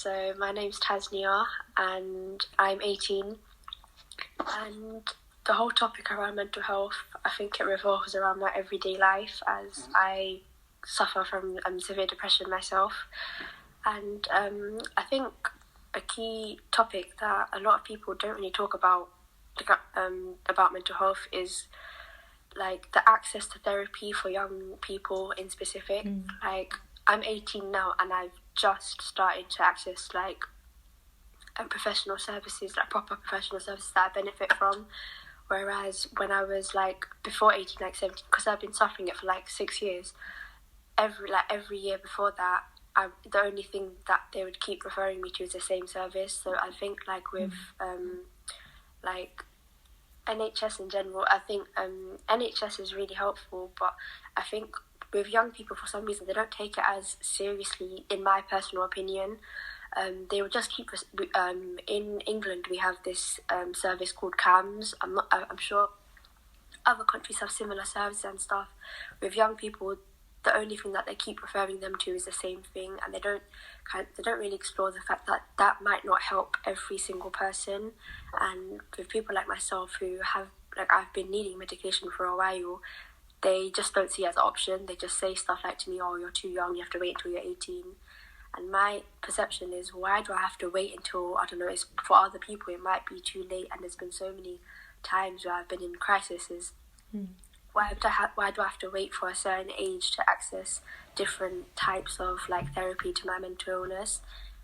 So my name's Tasnia and I'm 18, and the whole topic around mental health, I think it revolves around my everyday life as I suffer from severe depression myself. And I think a key topic that a lot of people don't really talk about mental health is like the access to therapy for young people in specific. Like, I'm 18 now and I've just started to access like professional services, like proper professional services that I benefit from. Whereas when I was like before 18, like 17, because I've been suffering it for like 6 years, every year before that, the only thing that they would keep referring me to is the same service. So I think like with like NHS in general, I think NHS is really helpful, but I think with young people, for some reason, they don't take it as seriously, in my personal opinion. They will just keep... in England, we have this service called CAMS. I'm sure other countries have similar services and stuff. With young people, the only thing that they keep referring them to is the same thing, and they don't really explore the fact that that might not help every single person. And with people like myself who have, like, I've been needing medication for a while, they just don't see it as an option. They just say stuff like to me, "Oh, you're too young, you have to wait until you're 18. And my perception is, why do I have to wait until, I don't know, it's, for other people it might be too late, and there's been so many times where I've been in crises. Why do I have to wait for a certain age to access different types of like therapy to my mental illness?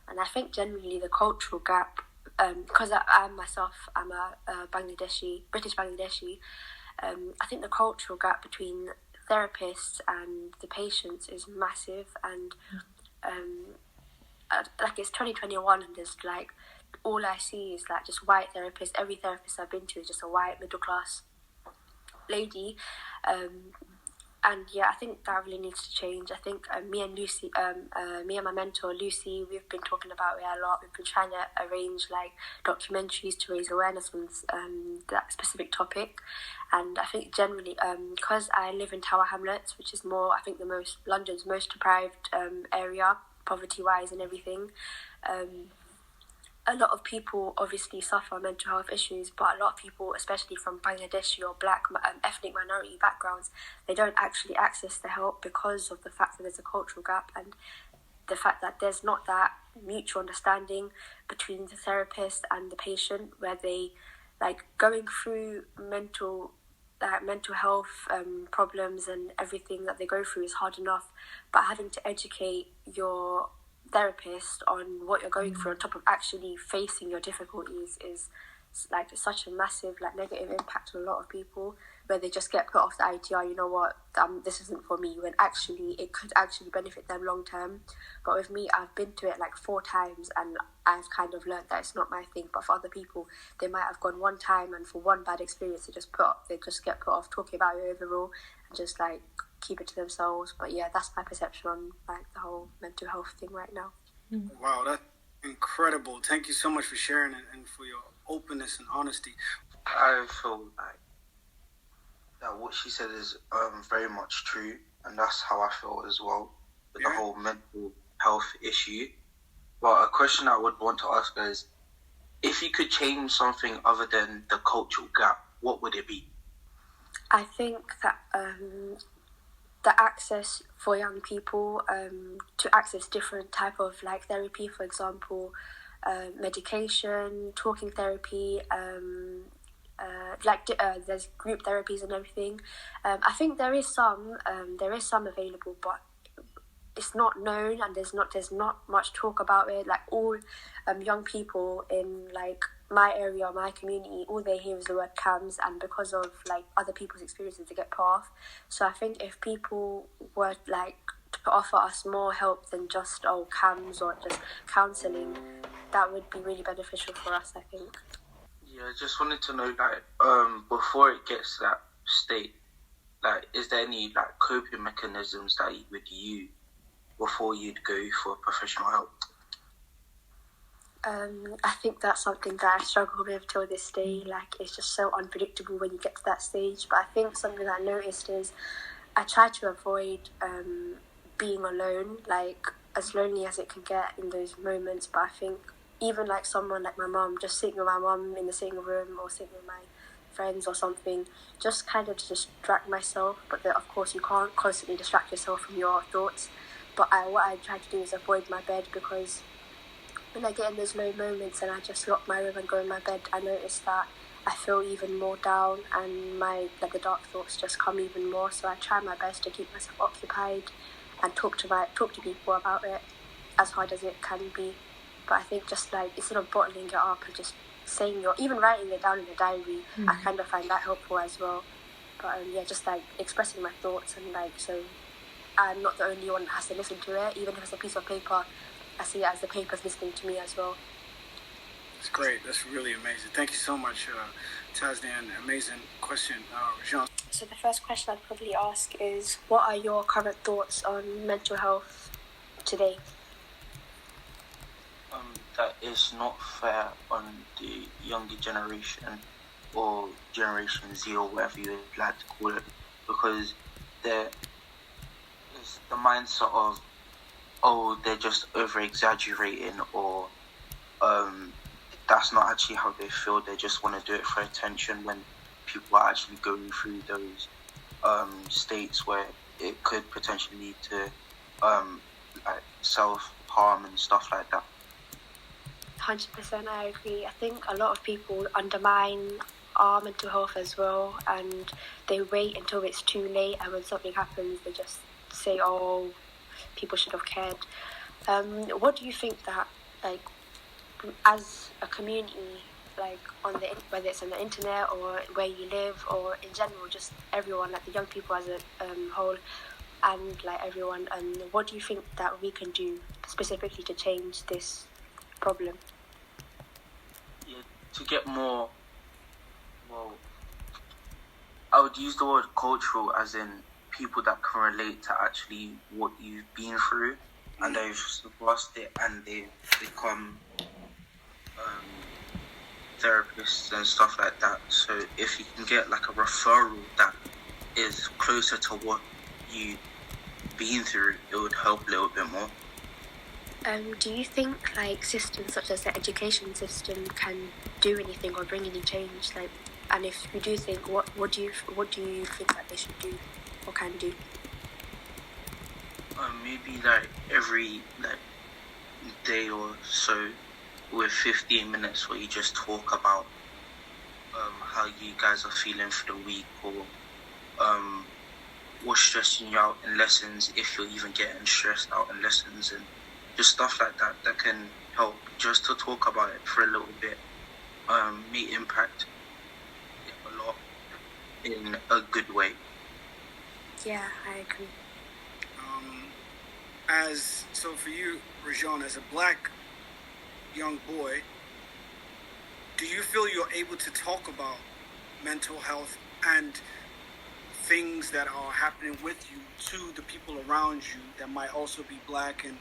And I think generally the cultural gap, because I'm a British Bangladeshi, I think the cultural gap between therapists and the patients is massive. And like, it's 2021 and there's like, all I see is like just white therapists. Every therapist I've been to is just a white middle class lady. And yeah, I think that really needs to change. I think me and my mentor Lucy, we've been talking about it a lot. We've been trying to arrange like documentaries to raise awareness on that specific topic. And I think generally, because I live in Tower Hamlets, which is more, I think, London's most deprived area, poverty-wise and everything. A lot of people obviously suffer mental health issues, but a lot of people, especially from Bangladeshi or black ethnic minority backgrounds, they don't actually access the help because of the fact that there's a cultural gap and the fact that there's not that mutual understanding between the therapist and the patient, where they, like, going through mental health problems and everything that they go through is hard enough, but having to educate your therapist on what you're going through on top of actually facing your difficulties is like such a massive like negative impact on a lot of people, where they just get put off the idea, you know what, this isn't for me, when actually it could actually benefit them long term. But with me, I've been to it like 4 times and I've kind of learned that it's not my thing. But for other people, they might have gone one time and for one bad experience they just get put off talking about it overall and just like keep it to themselves. But yeah, that's my perception on like the whole mental health thing right now. Wow, that's incredible. Thank you so much for sharing it and for your openness and honesty. I feel like that what she said is very much true, and that's how I feel as well with the whole mental health issue. But a question I would want to ask her is, if you could change something other than the cultural gap, what would it be? I think that the access for young people to access different type of like therapy, for example, medication, talking therapy, there's group therapies and everything. I think there is some available, but it's not known and there's not much talk about it. Like, all young people in like my area, my community, all they hear is the word CAMS, and because of like other people's experiences, they get put off. So I think if people were like to offer us more help than just CAMS or just counselling, that would be really beneficial for us, I think. Yeah, I just wanted to know, like, before it gets to that state, like, is there any like coping mechanisms that you would use before you'd go for professional help? I think that's something that I struggle with till this day. Like, it's just so unpredictable when you get to that stage. But I think something that I noticed is I try to avoid being alone. Like, as lonely as it can get in those moments. But I think even like someone like my mum, just sitting with my mum in the sitting room or sitting with my friends or something, just kind of to distract myself. But then, of course, you can't constantly distract yourself from your thoughts. But what I try to do is avoid my bed, because when I get in those low moments and I just lock my room and go in my bed, I notice that I feel even more down, and the dark thoughts just come even more. So I try my best to keep myself occupied and talk to people about it, as hard as it can be. But I think just like, instead of bottling it up and just saying even writing it down in a diary, I kind of find that helpful as well. But just like expressing my thoughts, and like, so I'm not the only one that has to listen to it. Even if it's a piece of paper, I see it as the paper's listening to me as well. That's great. That's really amazing. Thank you so much, Tasnia. An amazing question, Rajaun. So the first question I'd probably ask is, what are your current thoughts on mental health today? That is not fair on the younger generation, or Generation Z, or whatever you would like to call it, because there is the mindset of, they're just over-exaggerating, or that's not actually how they feel. They just want to do it for attention, when people are actually going through those states where it could potentially lead to like self-harm and stuff like that. 100% I agree. I think a lot of people undermine our mental health as well, and they wait until it's too late, and when something happens they just say, people should have cared. What do you think that, like, as a community, like whether it's on the internet or where you live, or in general, just everyone, like the young people as a whole, and like everyone, what do you think that we can do specifically to change this problem? To get more, I would use the word cultural, as in people that can relate to actually what you've been through, and they've surpassed it, and they've become therapists and stuff like that. So if you can get like a referral that is closer to what you've been through, it would help a little bit more. Do you think like systems such as the education system can do anything or bring any change? Like, and if you do think, what do you think that they should do or can do? Maybe like every day or so, with 15 minutes where you just talk about how you guys are feeling for the week, or what's stressing you out in lessons, if you're even getting stressed out in lessons, and just stuff like that can help, just to talk about it for a little bit. May impact it a lot in a good way. Yeah, I agree. So for you, Rajaun, as a black young boy, do you feel you're able to talk about mental health and things that are happening with you to the people around you that might also be black and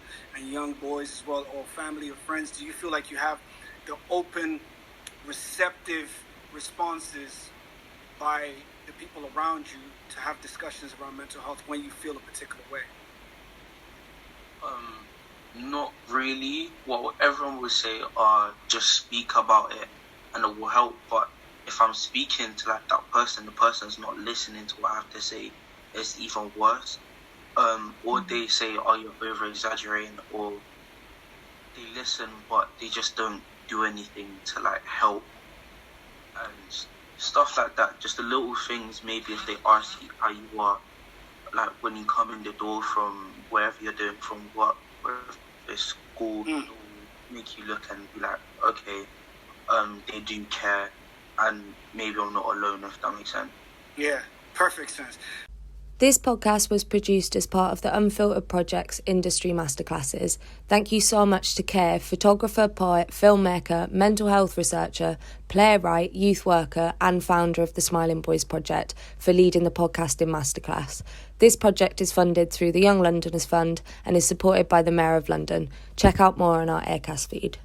young boys as well, or family or friends? Do you feel like you have the open, receptive responses by the people around you to have discussions around mental health when you feel a particular way? Not really. Well, everyone will say, just speak about it and it will help. But if I'm speaking to like that person, the person's not listening to what I have to say, it's even worse. Or they say, you're over exaggerating, or they listen but they just don't do anything to like help and stuff like that. Just the little things. Maybe if they ask you how you are, like when you come in the door from wherever you're doing, from work, wherever it's school, it'll make you look and be like, okay, they do care, and maybe I'm not alone, if that makes sense. Yeah, perfect sense. This podcast was produced as part of the Unfiltered Project's Industry Masterclasses. Thank you so much to Kay, photographer, poet, filmmaker, mental health researcher, playwright, youth worker and founder of the Smiling Boys Project, for leading the podcasting masterclass. This project is funded through the Young Londoners Fund and is supported by the Mayor of London. Check out more on our Aircast feed.